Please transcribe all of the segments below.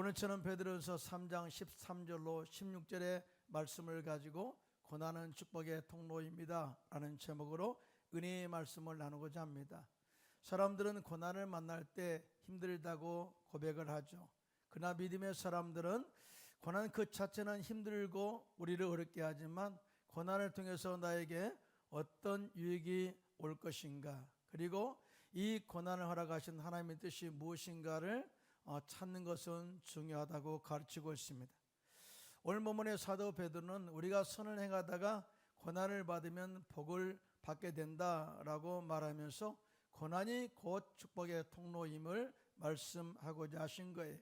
오늘처럼 베드로전서 3장 13절로 16절의 말씀을 가지고 고난은 축복의 통로입니다 라는 제목으로 은혜의 말씀을 나누고자 합니다. 사람들은 고난을 만날 때 힘들다고 고백을 하죠. 그러나 믿음의 사람들은 고난 그 자체는 힘들고 우리를 어렵게 하지만 고난을 통해서 나에게 어떤 유익이 올 것인가, 그리고 이 고난을 허락하신 하나님의 뜻이 무엇인가를 찾는 것은 중요하다고 가르치고 있습니다. 오늘 본문의 사도 베드로는 우리가 선을 행하다가 고난을 받으면 복을 받게 된다라고 말하면서 고난이 곧 축복의 통로임을 말씀하고자 하신 거예요.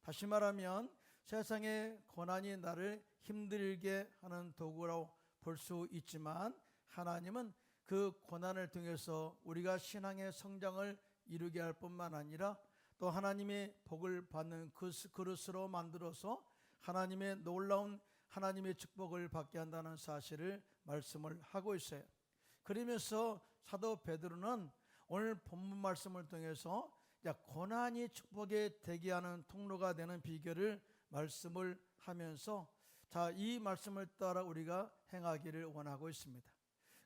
다시 말하면 세상의 고난이 나를 힘들게 하는 도구라고 볼 수 있지만 하나님은 그 고난을 통해서 우리가 신앙의 성장을 이루게 할 뿐만 아니라 또 하나님의 복을 받는 그 그릇으로 만들어서 하나님의 놀라운 하나님의 축복을 받게 한다는 사실을 말씀을 하고 있어요. 그러면서 사도 베드로는 오늘 본문 말씀을 통해서 고난이 축복에 대기하는 통로가 되는 비결을 말씀을 하면서 이 말씀을 따라 우리가 행하기를 원하고 있습니다.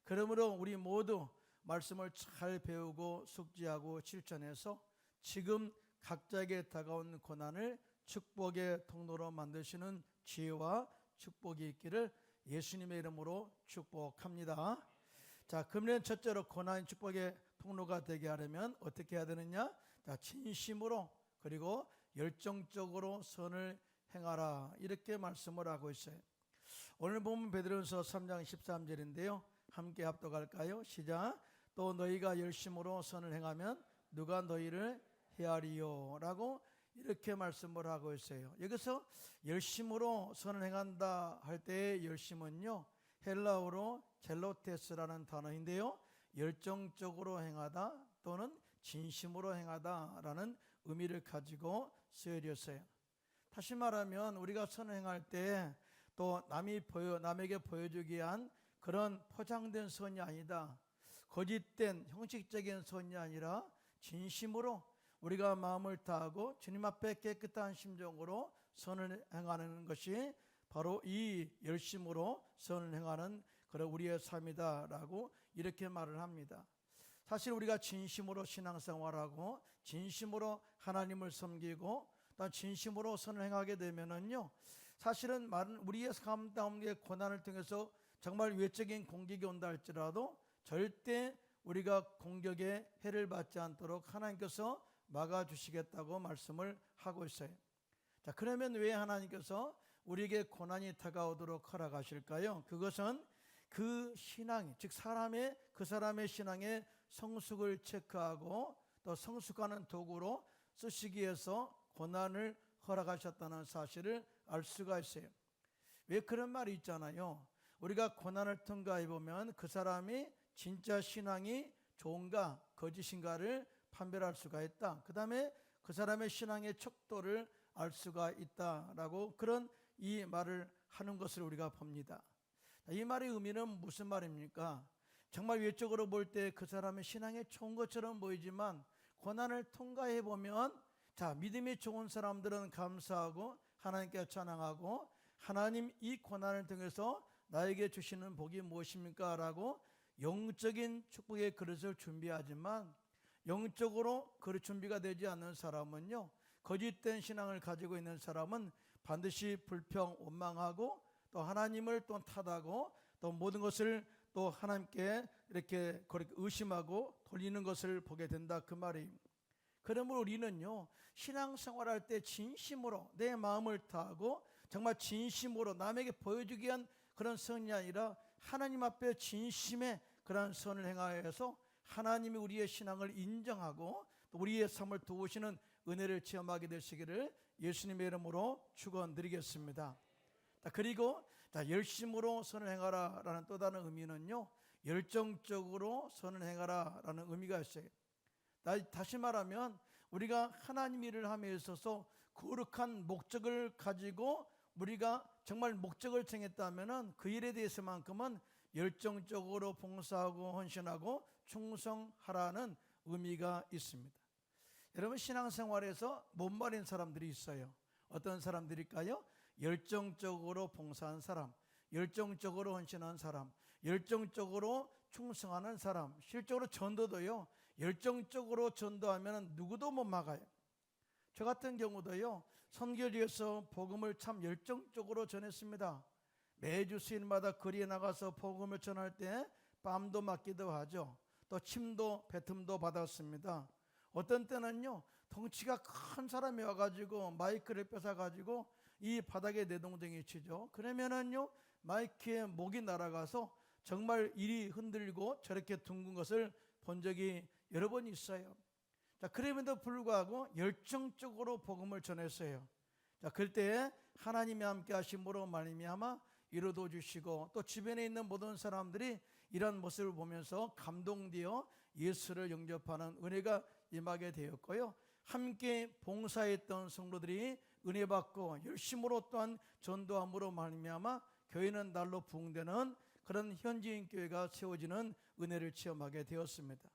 그러므로 우리 모두 말씀을 잘 배우고 숙지하고 실천해서 지금 각자에게 다가온 고난을 축복의 통로로 만드시는 지혜와 축복이 있기를 예수님의 이름으로 축복합니다. 그러면 첫째로 고난이 축복의 통로가 되게 하려면 어떻게 해야 되느냐? 진심으로 그리고 열정적으로 선을 행하라, 이렇게 말씀을 하고 있어요. 오늘 보면 베드로전서 3장 13절인데요. 함께 합독할까요? 시작. 또 너희가 열심으로 선을 행하면 누가 너희를 헤아리요 라고 이렇게 말씀을 하고 있어요. 여기서 열심으로 선을 행한다 할 때의 열심은요, 헬라어로 젤로테스라는 단어인데요, 열정적으로 행하다 또는 진심으로 행하다 라는 의미를 가지고 쓰여졌어요. 다시 말하면 우리가 선을 행할 때 또 남에게 보여주기 위한 그런 포장된 선이 아니다, 거짓된 형식적인 선이 아니라 진심으로 우리가 마음을 다하고 주님 앞에 깨끗한 심정으로 선을 행하는 것이 바로 이 열심으로 선을 행하는 그런 우리의 삶이다라고 이렇게 말을 합니다. 사실 우리가 진심으로 신앙생활하고 진심으로 하나님을 섬기고 또 진심으로 선을 행하게 되면은요, 사실은 많은 우리의 삶 가운데 고난을 통해서 정말 외적인 공격이 온다 할지라도 절대 우리가 공격에 해를 받지 않도록 하나님께서 막아주시겠다고 말씀을 하고 있어요. 그러면 왜 하나님께서 우리에게 고난이 다가오도록 허락하실까요? 그것은 그 신앙이, 즉 그 사람의 신앙의 성숙을 체크하고 또 성숙하는 도구로 쓰시기 위해서 고난을 허락하셨다는 사실을 알 수가 있어요. 왜 그런 말이 있잖아요. 우리가 고난을 통과해 보면 그 사람이 진짜 신앙이 좋은가 거짓인가를 판별할 수가 있다. 그 다음에 그 사람의 신앙의 척도를 알 수가 있다라고 그런 이 말을 하는 것을 우리가 봅니다. 이 말의 의미는 무슨 말입니까? 정말 외적으로 볼 때 그 사람의 신앙이 좋은 것처럼 보이지만 고난을 통과해 보면 믿음이 좋은 사람들은 감사하고 하나님께 찬양하고 하나님 이 고난을 통해서 나에게 주시는 복이 무엇입니까? 라고 영적인 축복의 그릇을 준비하지만 영적으로 그릇 준비가 되지 않는 사람은요, 거짓된 신앙을 가지고 있는 사람은 반드시 불평, 원망하고 또 하나님을 또 탓하고 또 모든 것을 또 하나님께 이렇게 의심하고 돌리는 것을 보게 된다, 그 말이에요. 그러므로 우리는요, 신앙생활할 때 진심으로 내 마음을 다하고 정말 진심으로 남에게 보여주기 위한 그런 선이 아니라 하나님 앞에 진심의 그런 선을 행하여서 하나님이 우리의 신앙을 인정하고 또 우리의 삶을 도우시는 은혜를 체험하게 되시기를 예수님의 이름으로 축원드리겠습니다. 그리고 열심으로 선을 행하라 라는 또 다른 의미는요, 열정적으로 선을 행하라 라는 의미가 있어요. 다시 말하면 우리가 하나님 일을 함에 있어서 거룩한 목적을 가지고 우리가 정말 목적을 정했다면 그 일에 대해서만큼은 열정적으로 봉사하고 헌신하고 충성하라는 의미가 있습니다. 여러분, 신앙생활에서 못 말린 사람들이 있어요. 어떤 사람들일까요? 열정적으로 봉사한 사람, 열정적으로 헌신한 사람, 열정적으로 충성하는 사람. 실제로 전도도요, 열정적으로 전도하면 누구도 못 막아요. 저 같은 경우도요, 선교지에서 복음을 참 열정적으로 전했습니다. 매주 수일마다 거리에 나가서 복음을 전할 때 뺨도 맞기도 하죠. 또 침도 뱉음도 받았습니다. 어떤 때는요, 덩치가 큰 사람이 와가지고 마이크를 뺏어가지고 이 바닥에 내동댕이 치죠. 그러면은요, 마이크에 목이 날아가서 정말 이리 흔들고 저렇게 둥근 것을 본 적이 여러 번 있어요. 자, 그럼에도 불구하고 열정적으로 복음을 전했어요. 자, 그때 하나님이 함께 하심으로 말미암아 이루어 주시고, 또 주변에 있는 모든 사람들이 이런 모습을 보면서 감동되어 예수를 영접하는 은혜가 임하게 되었고요. 함께 봉사했던 성도들이 은혜 받고 열심으로 또한 전도함으로 말미암아 교회는 날로 부흥되는 그런 현지인 교회가 세워지는 은혜를 체험하게 되었습니다.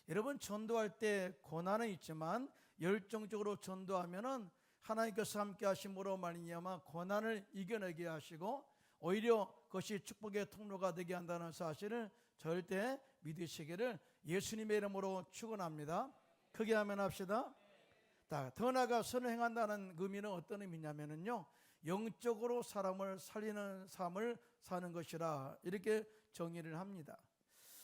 여러분, 전도할 때 고난은 있지만 열정적으로 전도하면은 하나님께서 함께 하심으로 말미암아 고난을 이겨내게 하시고 오히려 그것이 축복의 통로가 되게 한다는 사실을 절대 믿으시기를 예수님의 이름으로 축원합니다. 크게 아멘 합시다. 더 나아가 선을 행한다는 의미는 어떤 의미냐면요, 영적으로 사람을 살리는 삶을 사는 것이라 이렇게 정의를 합니다.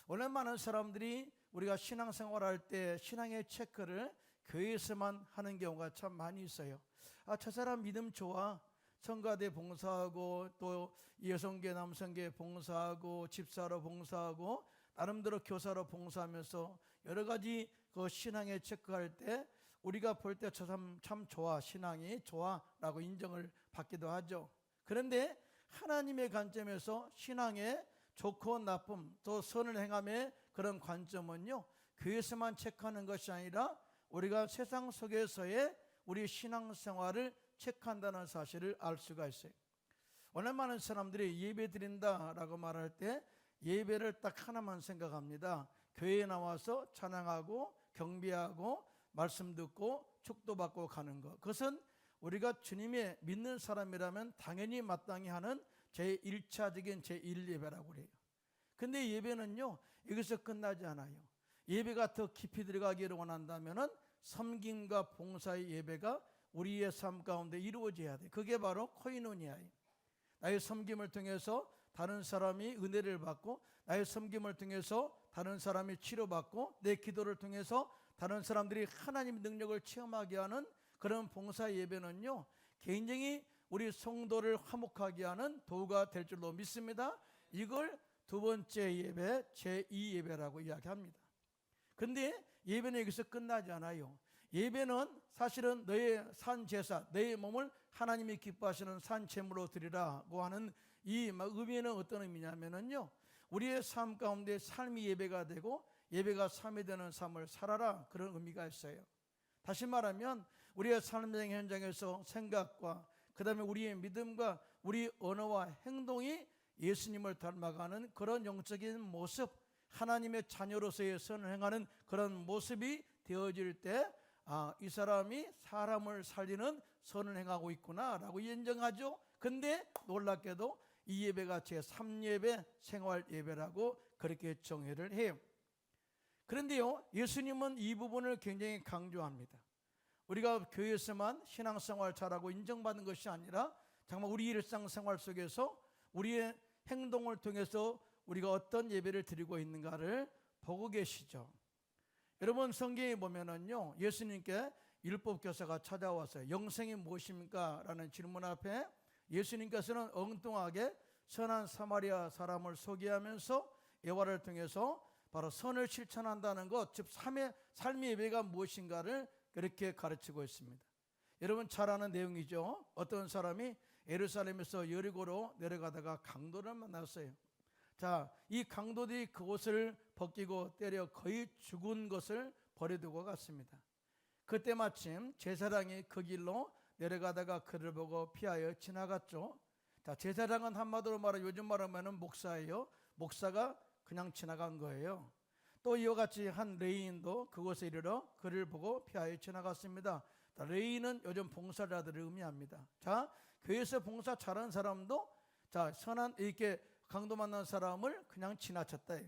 오늘 많은 사람들이 우리가 신앙생활할 때 신앙의 체크를 교회에서만 하는 경우가 참 많이 있어요. 저 사람 믿음 좋아, 성가대 봉사하고 또 여성계 남성계 봉사하고 집사로 봉사하고 나름대로 교사로 봉사하면서 여러 가지 그 신앙에 체크할 때 우리가 볼 때 저 사람 참 좋아, 신앙이 좋아라고 인정을 받기도 하죠. 그런데 하나님의 관점에서 신앙의 좋고 나쁨 또 선을 행함의 그런 관점은요, 교회에서만 체크하는 것이 아니라 우리가 세상 속에서의 우리 신앙생활을 체크한다는 사실을 알 수가 있어요. 오늘 많은 사람들이 예배 드린다라고 말할 때 예배를 딱 하나만 생각합니다. 교회에 나와서 찬양하고 경배하고 말씀 듣고 축도받고 가는 것. 그것은 우리가 주님의 믿는 사람이라면 당연히 마땅히 하는 제1차적인 제1예배라고 그래요. 근데 예배는요, 여기서 끝나지 않아요. 예배가 더 깊이 들어가기를 원한다면은 섬김과 봉사의 예배가 우리의 삶 가운데 이루어져야 돼. 그게 바로 코이노니아예요. 나의 섬김을 통해서 다른 사람이 은혜를 받고, 나의 섬김을 통해서 다른 사람이 치료받고, 내 기도를 통해서 다른 사람들이 하나님의 능력을 체험하게 하는 그런 봉사 예배는요, 굉장히 우리 성도를 화목하게 하는 도구가 될 줄로 믿습니다. 이걸 두 번째 예배, 제2예배라고 이야기합니다. 근데 예배는 여기서 끝나지 않아요. 예배는 사실은 너의 산 제사, 너의 몸을 하나님이 기뻐하시는 산 제물로 드리라고 하는 이 의미는 어떤 의미냐면요, 우리의 삶 가운데 삶이 예배가 되고 예배가 삶이 되는 삶을 살아라, 그런 의미가 있어요. 다시 말하면 우리의 삶의 현장에서 생각과 그 다음에 우리의 믿음과 우리 언어와 행동이 예수님을 닮아가는 그런 영적인 모습, 하나님의 자녀로서의 선을 행하는 그런 모습이 되어질 때 이 사람이 사람을 살리는 선을 행하고 있구나 라고 인정하죠. 근데 놀랍게도 이 예배가 제3예배, 생활예배라고 그렇게 정의를 해요. 그런데요, 예수님은 이 부분을 굉장히 강조합니다. 우리가 교회에서만 신앙생활 잘하고 인정받는 것이 아니라 정말 우리 일상생활 속에서 우리의 행동을 통해서 우리가 어떤 예배를 드리고 있는가를 보고 계시죠. 여러분, 성경에 보면은요, 예수님께 율법교사가 찾아왔어요. 영생이 무엇입니까? 라는 질문 앞에 예수님께서는 엉뚱하게 선한 사마리아 사람을 소개하면서 예화를 통해서 바로 선을 실천한다는 것, 즉 삶의 예배가 무엇인가를 그렇게 가르치고 있습니다. 여러분 잘 아는 내용이죠. 어떤 사람이 예루살렘에서 여리고로 내려가다가 강도를 만났어요. 이 강도들이 그곳을 벗기고 때려 거의 죽은 것을 버려두고 갔습니다. 그때 마침 제사장이 그 길로 내려가다가 그를 보고 피하여 지나갔죠. 제사장은 한마디로 말해 요즘 말하면 목사예요. 목사가 그냥 지나간 거예요. 또 이와 같이 한 레위인도 그곳에 이르러 그를 보고 피하여 지나갔습니다. 레이는 요즘 봉사자들을 의미합니다. 자, 교회에서 봉사 잘하는 사람도 자, 선한 이렇게 강도 만난 사람을 그냥 지나쳤다.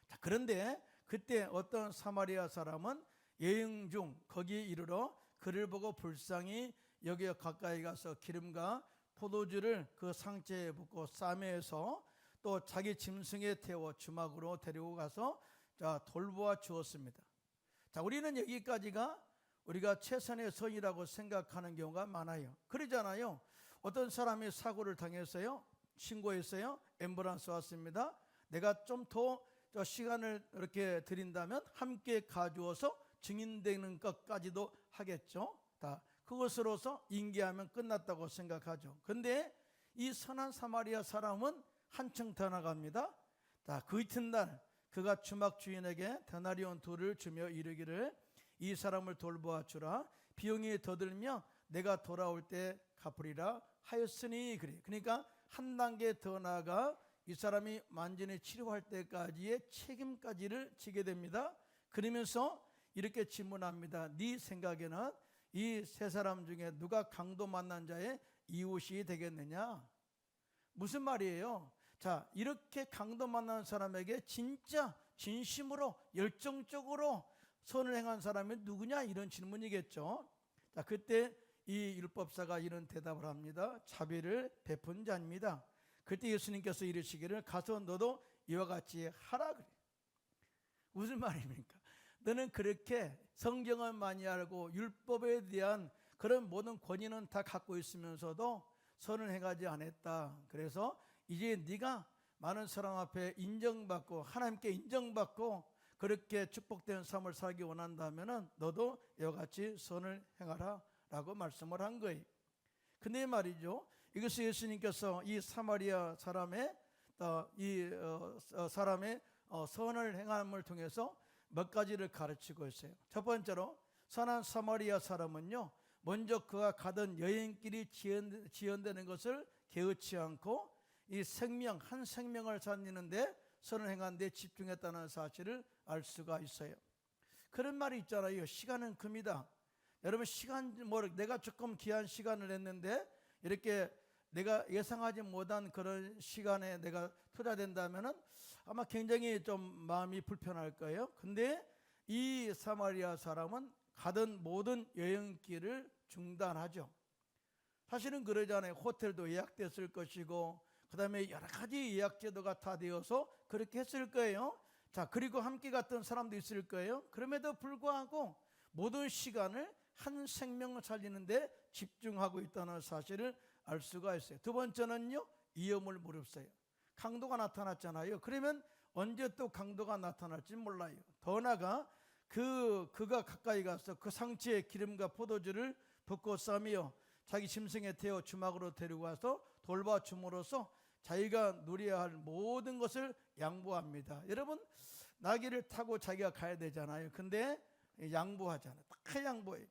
자, 그런데 그때 어떤 사마리아 사람은 여행 중 거기에 이르러 그를 보고 불쌍히 여기에 가까이 가서 기름과 포도주를 그 상체에 붓고 싸매서 또 자기 짐승에 태워 주막으로 데리고 가서 자, 돌보아 주었습니다. 자, 우리는 여기까지가 우리가 최선의 선이라고 생각하는 경우가 많아요. 그러잖아요. 어떤 사람이 사고를 당했어요. 신고했어요. 앰뷸런스 왔습니다. 내가 좀 더 시간을 이렇게 드린다면 함께 가주어서 증인되는 것까지도 하겠죠. 다 그것으로서 인계하면 끝났다고 생각하죠. 근데 이 선한 사마리아 사람은 한층 더 나갑니다. 자, 그 이튿날 그가 주막 주인에게 데나리온 2를 주며 이르기를 이 사람을 돌보아 주라. 비용이 더 들며 내가 돌아올 때 갚으리라 하였으니 그래. 그러니까 한 단계 더 나아가 이 사람이 완전히 치료할 때까지의 책임까지를 지게 됩니다. 그러면서 이렇게 질문합니다. 네 생각에는 이 세 사람 중에 누가 강도 만난 자의 이웃이 되겠느냐? 무슨 말이에요? 자, 이렇게 강도 만난 사람에게 진짜 진심으로 열정적으로 선을 행한 사람이 누구냐? 이런 질문이겠죠. 자, 그때 이 율법사가 이런 대답을 합니다. 자비를 베푼 자입니다. 그때 예수님께서 이르시기를 가서 너도 이와 같이 하라 그래. 무슨 말입니까? 너는 그렇게 성경을 많이 알고 율법에 대한 그런 모든 권위는 다 갖고 있으면서도 선을 행하지 않았다. 그래서 이제 네가 많은 사람 앞에 인정받고 하나님께 인정받고 그렇게 축복된 삶을 살기 원한다면 너도 이와 같이 선을 행하라 라고 말씀을 한 거예요. 근데 말이죠, 이것을 예수님께서 이 사마리아 사람의 사람의 선을 행함을 통해서 몇 가지를 가르치고 있어요. 첫 번째로 선한 사마리아 사람은요, 먼저 그가 가던 여행길이 지연되는 것을 개의치 않고 이 생명, 한 생명을 살리는데 선을 행하는 데 집중했다는 사실을 알 수가 있어요. 그런 말이 있잖아요. 시간은 금이다. 여러분, 내가 조금 귀한 시간을 냈는데 이렇게 내가 예상하지 못한 그런 시간에 내가 투자된다면은 아마 굉장히 좀 마음이 불편할 거예요. 근데 이 사마리아 사람은 가던 모든 여행길을 중단하죠. 사실은 그러잖아요. 호텔도 예약됐을 것이고 그 다음에 여러 가지 예약 제도가 다 되어서 그렇게 했을 거예요. 자, 그리고 함께 갔던 사람도 있을 거예요. 그럼에도 불구하고 모든 시간을 한 생명을 살리는데 집중하고 있다는 사실을 알 수가 있어요. 두 번째는요, 위험을 무릅써요. 강도가 나타났잖아요. 그러면 언제 또 강도가 나타날지 몰라요. 더 나아가 그가 가까이 가서 그 상체에 기름과 포도주를 붓고 싸며 자기 짐승에 태워 주막으로 데리고 와서 돌봐 줌으로써 자기가 누려야 할 모든 것을 양보합니다. 여러분, 나귀를 타고 자기가 가야 되잖아요. 근데 양보하잖아요. 다 양보해요.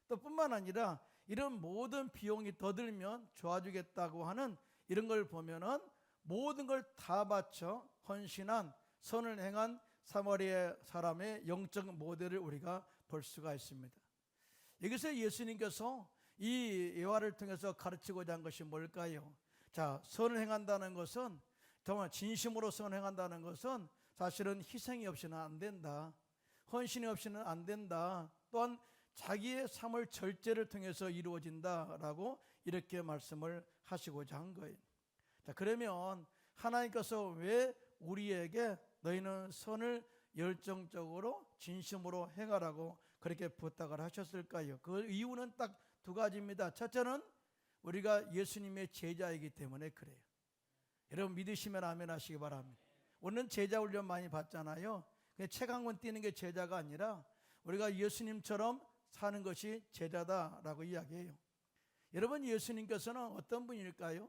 또 뿐만 아니라 이런 모든 비용이 더 들면 좋아지겠다고 하는 이런 걸 보면은 모든 걸 다 바쳐 헌신한 선을 행한 사마리아 사람의 영적 모델을 우리가 볼 수가 있습니다. 여기서 예수님께서 이 예화를 통해서 가르치고자 한 것이 뭘까요? 자, 선을 행한다는 것은 정말 진심으로 선을 행한다는 것은 사실은 희생이 없이는 안 된다. 헌신이 없이는 안 된다. 또한 자기의 삶을 절제를 통해서 이루어진다라고 이렇게 말씀을 하시고자 한 거예요. 자, 그러면 하나님께서 왜 우리에게 너희는 선을 열정적으로 진심으로 행하라고 그렇게 부탁을 하셨을까요? 그 이유는 딱 두 가지입니다. 첫째는 우리가 예수님의 제자이기 때문에 그래요. 여러분, 믿으시면 아멘 하시기 바랍니다. 오늘 제자 훈련 많이 받잖아요. 책 한 권 띄는 게 제자가 아니라 우리가 예수님처럼 사는 것이 제자다라고 이야기해요. 여러분, 예수님께서는 어떤 분일까요?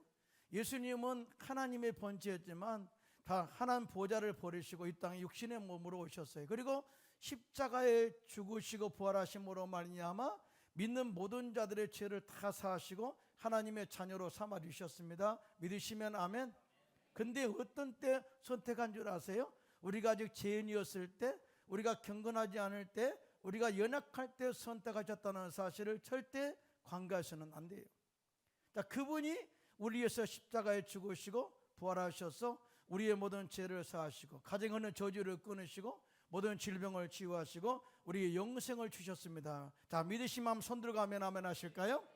예수님은 하나님의 본체였지만 다 하나님 보좌를 버리시고 이 땅에 육신의 몸으로 오셨어요. 그리고 십자가에 죽으시고 부활하심으로 말미암아 믿는 모든 자들의 죄를 다 사하시고 하나님의 자녀로 삼아 주셨습니다. 믿으시면 아멘. 근데 어떤 때 선택한 줄 아세요? 우리가 아직 죄인이었을 때, 우리가 경건하지 않을 때, 우리가 연약할 때 선택하셨다는 사실을 절대 간과해서는 안 돼요. 자, 그분이 우리 위해서 십자가에 죽으시고 부활하셔서 우리의 모든 죄를 사하시고 가정에 있는 저주를 끊으시고 모든 질병을 치유하시고 우리의 영생을 주셨습니다. 자, 믿으시면 한번 손 들고 아멘 하실까요?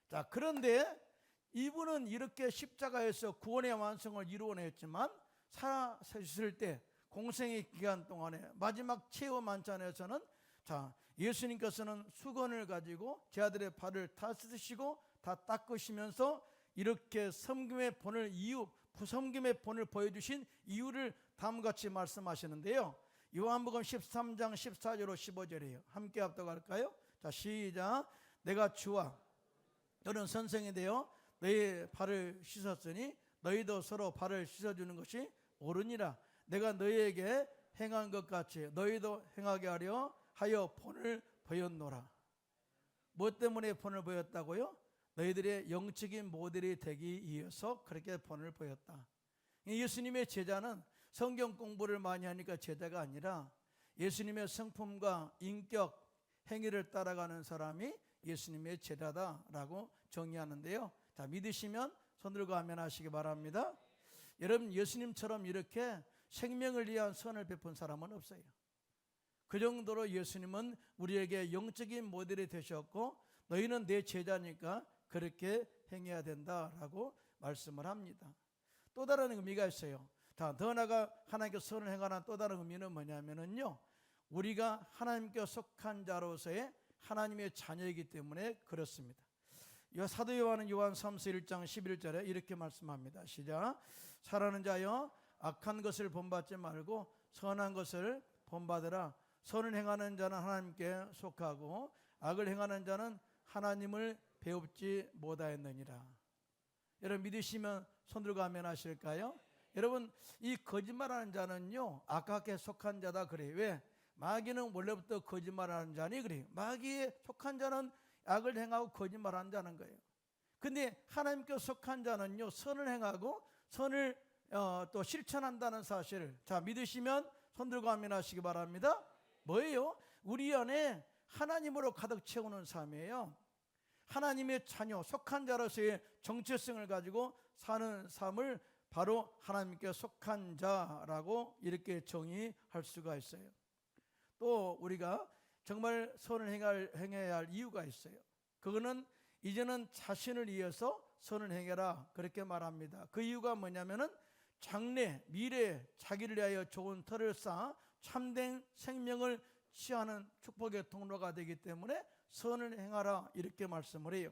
자, 그런데 이분은 이렇게 십자가에서 구원의 완성을 이루어냈지만 살아있을 때 공생의 기간 동안에 마지막 최후 만찬에서는 자, 예수님께서는 수건을 가지고 제 아들의 발을 다 씻으시고 다 닦으시면서 이렇게 섬김의 본을 부섬김의 본을 보여주신 이유를 다음같이 말씀하시는데요. 요한복음 13장 14절로 15절이에요. 함께 합독할까요? 자, 시작. 내가 주와 너는 선생이 되어 너희 발을 씻었으니 너희도 서로 발을 씻어주는 것이 옳으니라. 내가 너희에게 행한 것 같이 너희도 행하게 하여 본을 보였노라. 무엇 때문에 본을 보였다고요? 너희들의 영적인 모델이 되기 위해서 그렇게 본을 보였다. 예수님의 제자는 성경 공부를 많이 하니까 제자가 아니라 예수님의 성품과 인격, 행위를 따라가는 사람이 예수님의 제자다라고 정의하는데요. 자, 믿으시면 손 들고 아멘 하시기 바랍니다. 여러분, 예수님처럼 이렇게 생명을 위한 선을 베푼 사람은 없어요. 그 정도로 예수님은 우리에게 영적인 모델이 되셨고 너희는 내 제자니까 그렇게 행해야 된다라고 말씀을 합니다. 또 다른 의미가 있어요. 자, 더 나아가 하나님께 선을 행하는 또 다른 의미는 뭐냐면요, 우리가 하나님께 속한 자로서의 하나님의 자녀이기 때문에 그렇습니다. 사도 요한은 요한 3서 1장 11절에 이렇게 말씀합니다. 시작. 사랑하는 자여 악한 것을 본받지 말고 선한 것을 본받으라. 선을 행하는 자는 하나님께 속하고 악을 행하는 자는 하나님을 배웁지 못하였느니라. 여러분, 믿으시면 손 들고 아멘 하실까요? 여러분, 이 거짓말하는 자는요 악하게 속한 자다 그래요. 왜? 마귀는 원래부터 거짓말하는 자니 그래요. 마귀에 속한 자는 악을 행하고 거짓말하는 자는 거예요. 근데 하나님께 속한 자는요 선을 행하고 선을 또 실천한다는 사실을 자 믿으시면 손 들고 아멘 하시기 바랍니다. 뭐예요? 우리 안에 하나님으로 가득 채우는 삶이에요. 하나님의 자녀, 속한 자로서의 정체성을 가지고 사는 삶을 바로 하나님께 속한 자라고 이렇게 정의할 수가 있어요. 또 우리가 정말 선을 행해야 할 이유가 있어요. 그거는 이제는 자신을 위해서 선을 행해라 그렇게 말합니다. 그 이유가 뭐냐면은 장래, 미래 자기를 위하여 좋은 터를 쌓아 참된 생명을 취하는 축복의 통로가 되기 때문에 선을 행하라 이렇게 말씀을 해요.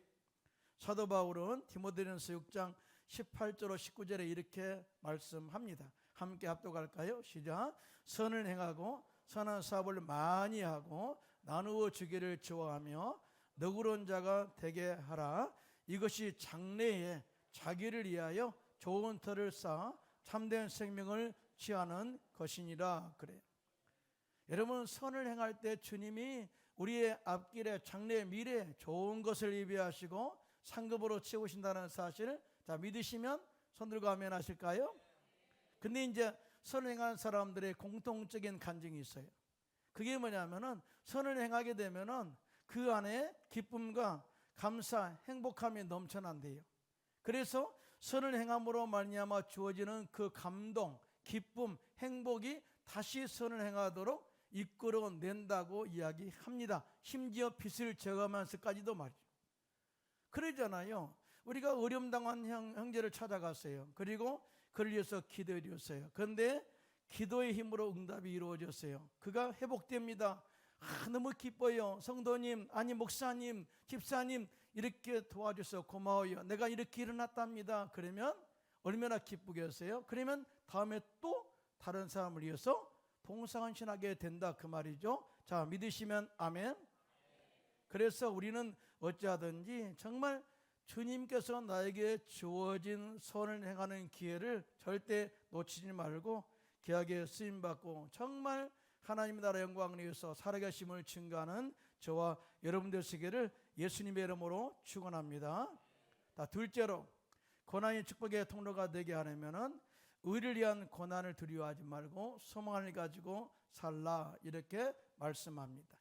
사도 바울은 디모데전서 6장 18절로 19절에 이렇게 말씀합니다. 함께 합독할까요? 시작. 선을 행하고 선한 사업을 많이 하고 나누어 주기를 좋아하며 너그러운 자가 되게 하라. 이것이 장래에 자기를 위하여 좋은 터를 쌓아 참된 생명을 취하는 것이니라 그래요. 여러분, 선을 행할 때 주님이 우리의 앞길에 장래 미래 좋은 것을 예비하시고 상급으로 채우신다는 사실을 자 믿으시면 손 들고 아멘 하실까요? 근데 이제 선을 행하는 사람들의 공통적인 간증이 있어요. 그게 뭐냐면은 선을 행하게 되면은 그 안에 기쁨과 감사, 행복함이 넘쳐난대요. 그래서 선을 행함으로 말미암아 주어지는 그 감동, 기쁨, 행복이 다시 선을 행하도록 이끌어낸다고 이야기합니다. 심지어 빚을 져가면서까지도 말이죠. 그러잖아요. 우리가 어려움 당한 형제를 찾아갔어요. 그리고 그를 위해서 기도해줬어요. 그런데 기도의 힘으로 응답이 이루어졌어요. 그가 회복됩니다. 너무 기뻐요. 성도님, 아니 목사님, 집사님 이렇게 도와줘서 고마워요. 내가 이렇게 일어났답니다. 그러면 얼마나 기쁘겠어요? 그러면 다음에 또 다른 사람을 위해서 봉사헌신하게 된다 그 말이죠. 자 믿으시면 아멘. 그래서 우리는 어찌하든지 정말 주님께서 나에게 주어진 선을 행하는 기회를 절대 놓치지 말고 귀하게 쓰임받고 정말 하나님 나라 영광을 위해서 살아계심을 증거하는 저와 여러분들 되기를 예수님의 이름으로 축원합니다. 둘째로 고난이 축복의 통로가 되게 하려면은 의를 위한 고난을 두려워하지 말고 소망을 가지고 살라 이렇게 말씀합니다.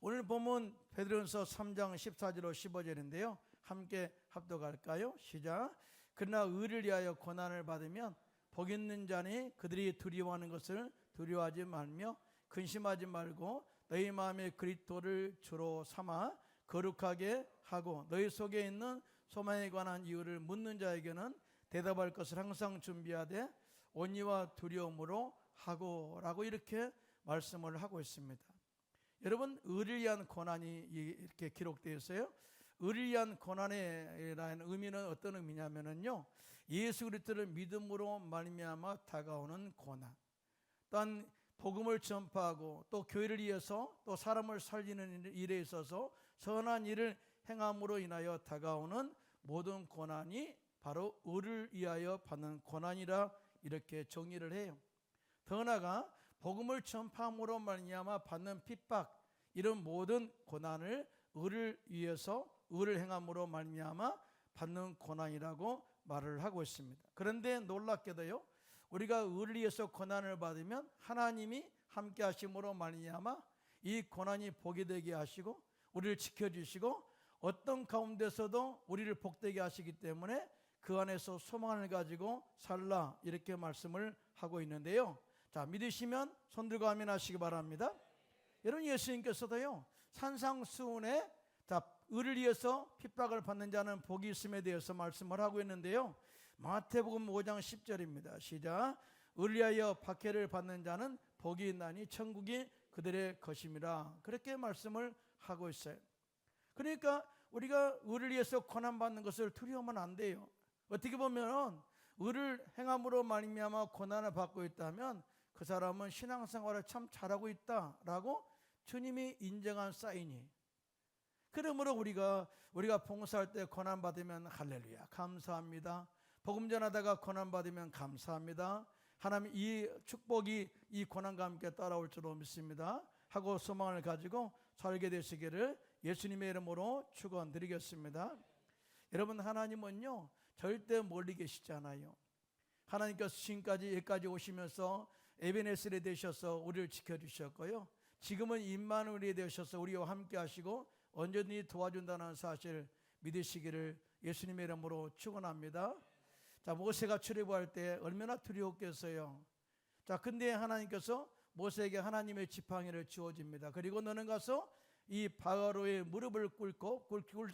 오늘 본문 베드로전서 3장 14절로 15절인데요. 함께 합독할까요? 시작. 그러나 의를 위하여 고난을 받으면 복 있는 자니 그들이 두려워하는 것을 두려워하지 말며 근심하지 말고 너희 마음에 그리스도를 주로 삼아 거룩하게 하고 너희 속에 있는 소망에 관한 이유를 묻는 자에게는 대답할 것을 항상 준비하되 온유와 두려움으로 하고 라고 이렇게 말씀을 하고 있습니다. 여러분, 의를 위한 고난이 이렇게 기록되어 있어요. 의를 위한 고난이라는 의미는 어떤 의미냐면요, 예수 그리스도를 믿음으로 말미암아 다가오는 고난, 또한 복음을 전파하고 또 교회를 위해서 또 사람을 살리는 일에 있어서 선한 일을 행함으로 인하여 다가오는 모든 고난이 바로 의를 위하여 받는 고난이라 이렇게 정의를 해요. 더 나아가 복음을 전파함으로 말미암아 받는 핍박, 이런 모든 고난을 의를 위해서 의를 행함으로 말미암아 받는 고난이라고 말을 하고 있습니다. 그런데 놀랍게도요, 우리가 의를 위해서 고난을 받으면 하나님이 함께 하심으로 말미암아 이 고난이 복이 되게 하시고 우리를 지켜주시고 어떤 가운데서도 우리를 복되게 하시기 때문에 그 안에서 소망을 가지고 살라 이렇게 말씀을 하고 있는데요. 자, 믿으시면 손 들고 아멘 하시기 바랍니다. 여러분, 예수님께서도요, 산상수훈에 의를 위해서 핍박을 받는 자는 복이 있음에 대해서 말씀을 하고 있는데요. 마태복음 5장 10절입니다. 시작. 의를 위하여 박해를 받는 자는 복이 있나니 천국이 그들의 것임이라. 그렇게 말씀을 하고 있어요. 그러니까 우리가 의를 위해서 고난받는 것을 두려워하면 안 돼요. 어떻게 보면 의를 행함으로 말미암아 고난을 받고 있다면 그 사람은 신앙생활을 참 잘하고 있다라고 주님이 인정한 사인이에요. 그러므로 우리가 봉사할 때 고난 받으면 할렐루야 감사합니다. 복음 전하다가 고난 받으면 감사합니다. 하나님 이 축복이 이 고난과 함께 따라올 줄로 믿습니다 하고 소망을 가지고 살게 되시기를 예수님의 이름으로 축원드리겠습니다. 여러분, 하나님은요 절대 멀리 계시지 않아요. 하나님께서 지금까지 여기까지 오시면서 에베네셀이 되셔서 우리를 지켜주셨고요, 지금은 임마누엘이 되셔서 우리와 함께 하시고 언제든지 도와준다는 사실 믿으시기를 예수님의 이름으로 축원합니다. 자, 모세가 출애굽할 때 얼마나 두려웠겠어요. 자, 근데 하나님께서 모세에게 하나님의 지팡이를 주어집니다. 그리고 너는 가서 이 바로의 무릎을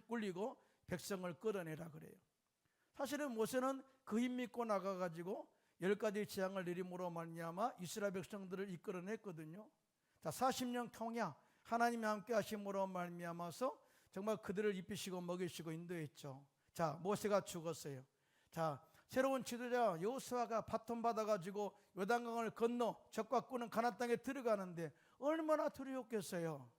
꿇리고 백성을 끌어내라 그래요. 사실은 모세는 그 힘 믿고 나가가지고 10가지 재앙을 내림으로 말미암아 이스라엘 백성들을 이끌어냈거든요. 자, 40년 통야 하나님이 함께 하심으로 말미암아서 정말 그들을 입히시고 먹이시고 인도했죠. 자, 모세가 죽었어요. 자, 새로운 지도자 여호수아가 바톤 받아가지고 요단강을 건너 적과 꾸는 가나안 땅에 들어가는데 얼마나 두려웠겠어요.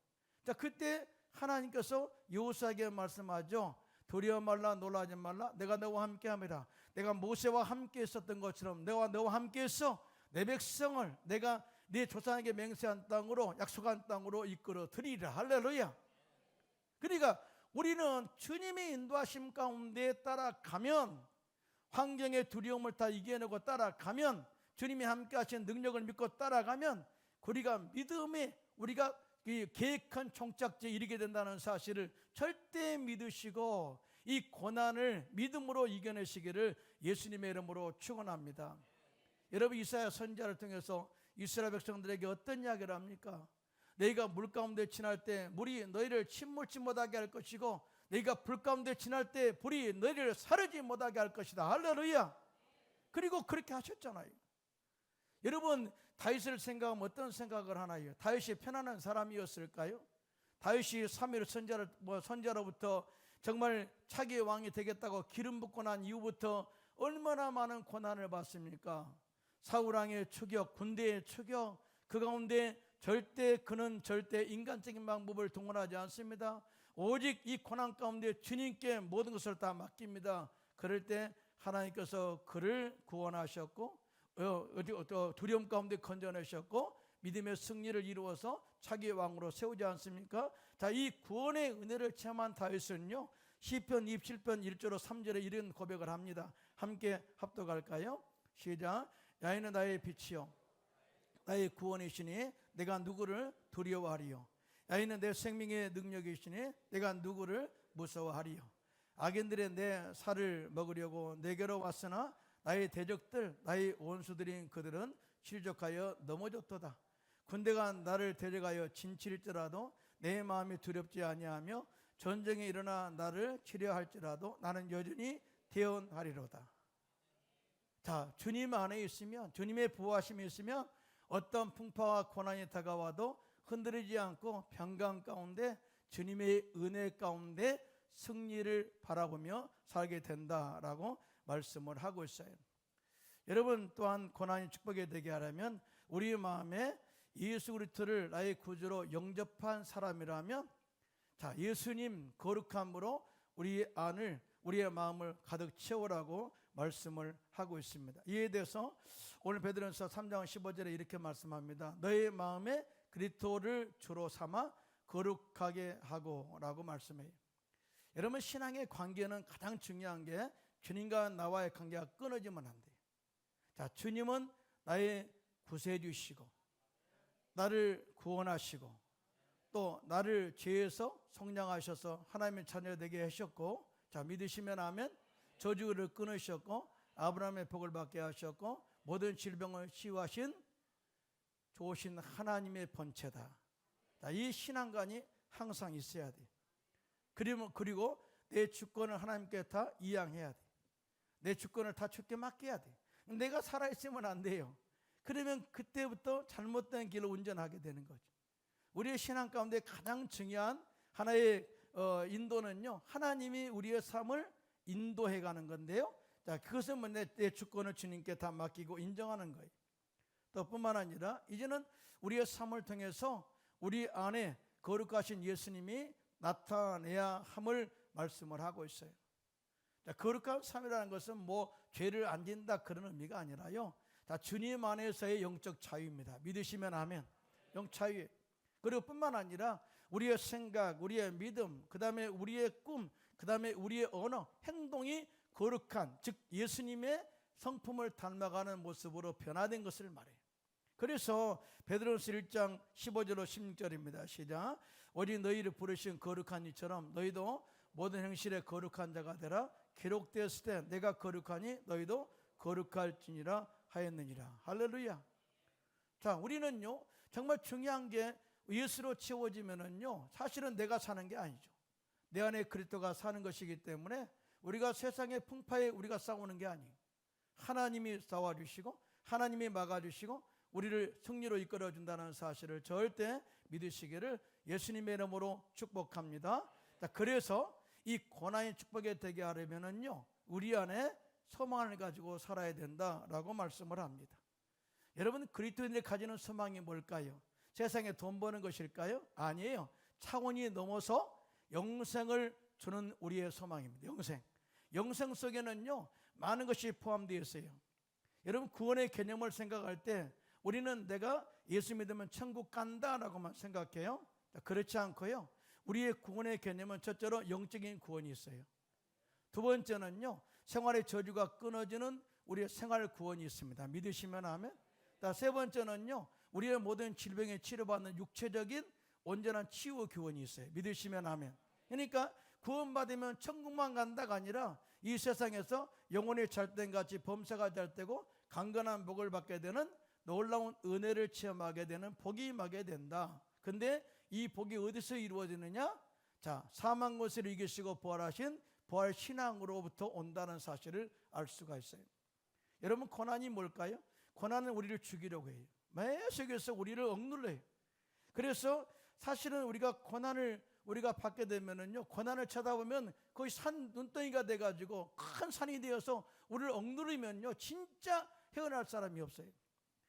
자, 그때 하나님께서 여호수아에게 말씀하죠. 두려워 말라, 놀라지 말라, 내가 너와 함께함이라. 내가 모세와 함께 있었던 것처럼 내가 너와 함께 있어 내 백성을 내가 네 조상에게 맹세한 땅으로, 약속한 땅으로 이끌어 드리리라. 할렐루야. 그러니까 우리는 주님의 인도하심 가운데 따라가면, 환경의 두려움을 다 이겨내고 따라가면, 주님이 함께 하신 능력을 믿고 따라가면 우리가 믿음에 우리가 이 계획한 종착지에 이르게 된다는 사실을 절대 믿으시고 이 고난을 믿음으로 이겨내시기를 예수님의 이름으로 축원합니다. 여러분, 이사야 선지자를 통해서 이스라엘 백성들에게 어떤 이야기를 합니까? 너희가 물 가운데 지날 때 물이 너희를 침몰치 못하게 할 것이고 너희가 불 가운데 지날 때 불이 너희를 사르지 못하게 할 것이다. 할렐루야. 그리고 그렇게 하셨잖아요. 여러분, 다윗을 생각하면 어떤 생각을 하나요? 다윗이 편안한 사람이었을까요? 다윗이 사무엘 선지자로부터 정말 차기의 왕이 되겠다고 기름 붓고 난 이후부터 얼마나 많은 고난을 받습니까? 사울왕의 추격, 군대의 추격, 그 가운데 그는 절대 인간적인 방법을 동원하지 않습니다. 오직 이 고난 가운데 주님께 모든 것을 다 맡깁니다. 그럴 때 하나님께서 그를 구원하셨고 두려움 가운데 건져내셨고 믿음의 승리를 이루어서 차기의 왕으로 세우지 않습니까? 자, 이 구원의 은혜를 체험한 다윗은요, 시편 27편 1절로 3절에 이런 고백을 합니다. 함께 합독할까요? 시작. 야훼는 나의 빛이요 나의 구원이시니 내가 누구를 두려워하리요. 야이는 내 생명의 능력이시니 내가 누구를 무서워하리요. 악인들의 내 살을 먹으려고 내게로 왔으나 나의 대적들 나의 원수들인 그들은 실족하여 넘어졌도다. 군대가 나를 데려가여 진칠일지라도 내 마음이 두렵지 아니하며 전쟁이 일어나 나를 치려할지라도 나는 여전히 대언하리로다. 자, 주님 안에 있으면, 주님의 보호하심이 있으면 어떤 풍파와 고난이 다가와도 흔들리지 않고 평강 가운데 주님의 은혜 가운데 승리를 바라보며 살게 된다라고 말씀을 하고 있어요. 여러분 또한 고난이 축복이 되게 하려면 우리 마음에 예수 그리스도를 나의 구주로 영접한 사람이라면, 자, 예수님 거룩함으로 우리의 마음을 가득 채우라고 말씀을 하고 있습니다. 이에 대해서 오늘 베드로전서 3장 15절에 이렇게 말씀합니다. 너의 마음에 그리스도를 주로 삼아 거룩하게 하고 라고 말씀해요. 여러분, 신앙의 관계는 가장 중요한 게 주님과 나와의 관계가 끊어지면 안 돼요. 자, 주님은 나의 구세주시고 나를 구원하시고 또 나를 죄에서 속량하셔서 하나님의 자녀 되게 하셨고, 자, 믿으시면 아멘. 저주를 끊으셨고 아브라함의 복을 받게 하셨고 모든 질병을 치유하신 좋으신 하나님의 본체다. 자, 이 신앙관이 항상 있어야 돼. 그리고 내 주권을 하나님께 다 이양해야 돼. 내 주권을 다 주께 맡겨야 돼. 내가 살아있으면 안 돼요. 그러면 그때부터 잘못된 길을 운전하게 되는 거죠. 우리의 신앙 가운데 가장 중요한 하나의 인도는요, 하나님이 우리의 삶을 인도해 가는 건데요. 자, 그것은 뭐 내 주권을 주님께 다 맡기고 인정하는 거예요. 또 뿐만 아니라 이제는 우리의 삶을 통해서 우리 안에 거룩하신 예수님이 나타내야 함을 말씀을 하고 있어요. 자, 거룩한 삶이라는 것은 뭐 죄를 안 짓는다 그런 의미가 아니라요. 자, 주님 안에서의 영적 자유입니다. 믿으시면 아멘. 영적 자유. 그리고 뿐만 아니라 우리의 생각, 우리의 믿음, 그 다음에 우리의 꿈, 그 다음에 우리의 언어, 행동이 거룩한, 즉 예수님의 성품을 닮아가는 모습으로 변화된 것을 말해요. 그래서 베드로전서 1장 15절로 16절입니다. 시작. 오직 너희를 부르신 거룩한 이처럼 너희도 모든 행실에 거룩한 자가 되라. 기록되었을 때 내가 거룩하니 너희도 거룩할지니라 하였느니라. 할렐루야. 자, 우리는요 정말 중요한 게 예수로 채워지면은요 사실은 내가 사는 게 아니죠. 내 안에 그리스도가 사는 것이기 때문에 우리가 세상의 풍파에 우리가 싸우는 게 아니에요. 하나님이 싸워주시고 하나님이 막아주시고 우리를 승리로 이끌어준다는 사실을 절대 믿으시기를 예수님의 이름으로 축복합니다. 자, 그래서 이 고난의 축복에 되게 하려면은요 우리 안에 소망을 가지고 살아야 된다라고 말씀을 합니다. 여러분, 그리스도인들이 가지는 소망이 뭘까요? 세상에 돈 버는 것일까요? 아니에요. 차원이 넘어서 영생을 주는 우리의 소망입니다. 영생 속에는요 많은 것이 포함되어 있어요. 여러분, 구원의 개념을 생각할 때 우리는 내가 예수 믿으면 천국 간다라고만 생각해요. 그렇지 않고요, 우리의 구원의 개념은 첫째로 영적인 구원이 있어요. 두 번째는요 생활의 저주가 끊어지는 우리의 생활 구원이 있습니다. 믿으시면 아멘. 세 번째는요 우리의 모든 질병에 치료받는 육체적인 온전한 치유 교훈이 있어요. 믿으시면 아멘. 그러니까 구원받으면 천국만 간다가 아니라 이 세상에서 영혼이 잘된같이 범사가 잘되고 강건한 복을 받게 되는 놀라운 은혜를 체험하게 되는 복이 임하게 된다. 근데 이 복이 어디서 이루어지느냐? 자, 사망 것을 이기시고 부활하신 부활 신앙으로부터 온다는 사실을 알 수가 있어요. 여러분, 고난이 뭘까요? 고난은 우리를 죽이려고 해요. 매속에서 우리를 억눌러요. 그래서 사실은 우리가 고난을 받게 되면은요, 고난을 쳐다보면 거의 산 눈덩이가 돼가지고 큰 산이 되어서 우리를 억누르면요 진짜 헤어날 사람이 없어요.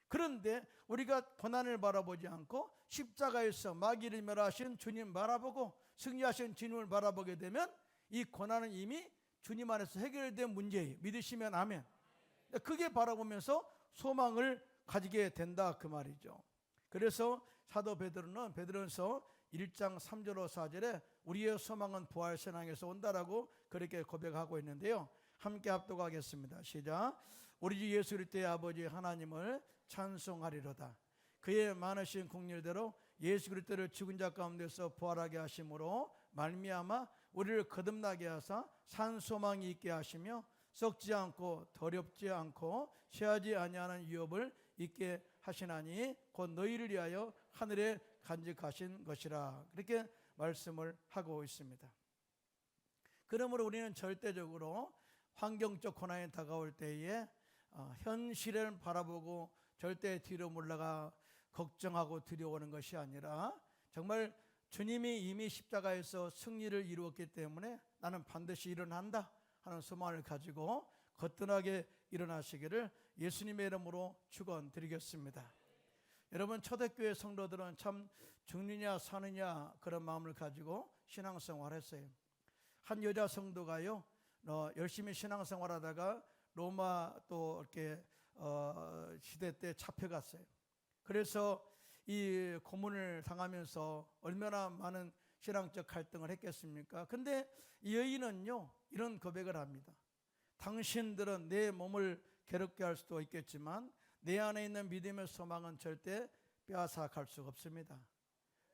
그런데 우리가 고난을 바라보지 않고 십자가에서 마귀를 멸하신 주님 바라보고 승리하신 주님을 바라보게 되면 이 고난은 이미 주님 안에서 해결된 문제예요. 믿으시면 아멘. 그게 바라보면서 소망을 가지게 된다 그 말이죠. 그래서 사도 베드로는 베드로전서 1장 3절로 4절에 우리의 소망은 부활 신앙에서 온다라고 그렇게 고백하고 있는데요. 함께 합독하겠습니다. 시작. 우리 주 예수 그리스도의 아버지 하나님을 찬송하리로다. 그의 많으신 긍휼대로 예수 그리스도를 죽은 자 가운데서 부활하게 하심으로 말미암아 우리를 거듭나게 하사 산 소망이 있게 하시며 썩지 않고 더럽지 않고 쇠하지 아니하는 유업을 있게 하시나니 곧 너희를 위하여 하늘에 간직하신 것이라, 그렇게 말씀을 하고 있습니다. 그러므로 우리는 절대적으로 환경적 고난이 다가올 때에 현실을 바라보고 절대 뒤로 물러가 걱정하고 두려워하는 것이 아니라 정말 주님이 이미 십자가에서 승리를 이루었기 때문에 나는 반드시 일어난다 하는 소망을 가지고 거뜬하게 일어나시기를 예수님의 이름으로 축원드리겠습니다. 여러분, 초대교회 성도들은 참 죽느냐 사느냐 그런 마음을 가지고 신앙생활했어요. 한 여자 성도가요, 열심히 신앙생활하다가 로마 또 이렇게 시대 때 잡혀갔어요. 그래서 이 고문을 당하면서 얼마나 많은 신앙적 갈등을 했겠습니까? 근데 이 여인은요, 이런 고백을 합니다. 당신들은 내 몸을 괴롭게 할 수도 있겠지만 내 안에 있는 믿음의 소망은 절대 빼앗아갈 수 없습니다.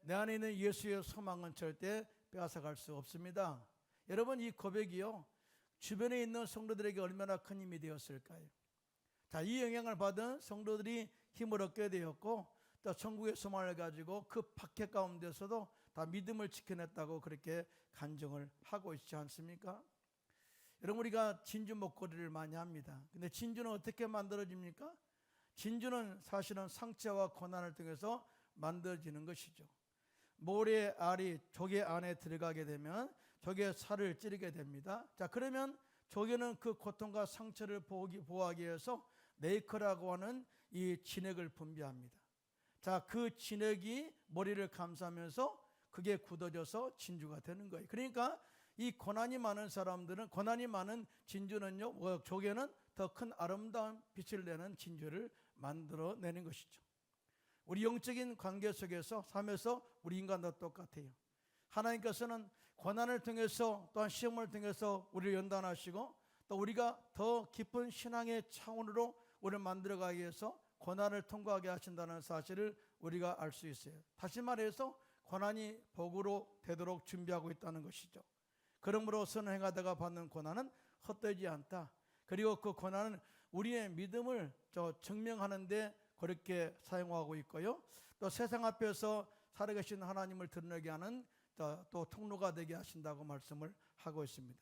내 안에 있는 예수의 소망은 절대 빼앗아갈 수 없습니다. 여러분, 이 고백이요, 주변에 있는 성도들에게 얼마나 큰 힘이 되었을까요? 자, 이 영향을 받은 성도들이 힘을 얻게 되었고, 또 천국의 소망을 가지고 그 박해 가운데서도 다 믿음을 지켜냈다고 그렇게 간증을 하고 있지 않습니까? 여러분, 우리가 진주 목걸이를 많이 합니다. 근데 진주는 어떻게 만들어집니까? 진주는 사실은 상처와 고난을 통해서 만들어지는 것이죠. 모래 알이 조개 안에 들어가게 되면 조개 살을 찌르게 됩니다. 자, 그러면 조개는 그 고통과 상처를 보호하기 위해서 네이커라고 하는 이 진액을 분비합니다. 자, 그 진액이 머리를 감싸면서 그게 굳어져서 진주가 되는 거예요. 그러니까 이 고난이 많은 사람들은, 고난이 많은 진주는요, 조개는 더 큰 아름다운 빛을 내는 진주를 만들어내는 것이죠. 우리 영적인 관계 속에서, 삶에서 우리 인간도 똑같아요. 하나님께서는 고난을 통해서, 또한 시험을 통해서 우리를 연단하시고, 또 우리가 더 깊은 신앙의 차원으로 우리를 만들어가기 위해서 고난을 통과하게 하신다는 사실을 우리가 알 수 있어요. 다시 말해서 고난이 복으로 되도록 준비하고 있다는 것이죠. 그러므로 선을 행하다가 받는 고난은 헛되지 않다. 그리고 그 고난은 우리의 믿음을 증명하는 데 그렇게 사용하고 있고요, 또 세상 앞에서 살아계신 하나님을 드러내게 하는 또 통로가 되게 하신다고 말씀을 하고 있습니다.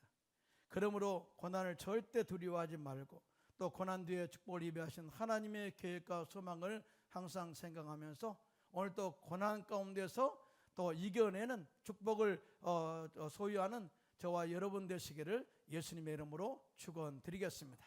그러므로 고난을 절대 두려워하지 말고, 또 고난 뒤에 축복을 예비하신 하나님의 계획과 소망을 항상 생각하면서 오늘 또 고난 가운데서 또 이겨내는 축복을 소유하는 저와 여러분 되시기를 예수님의 이름으로 축원드리겠습니다.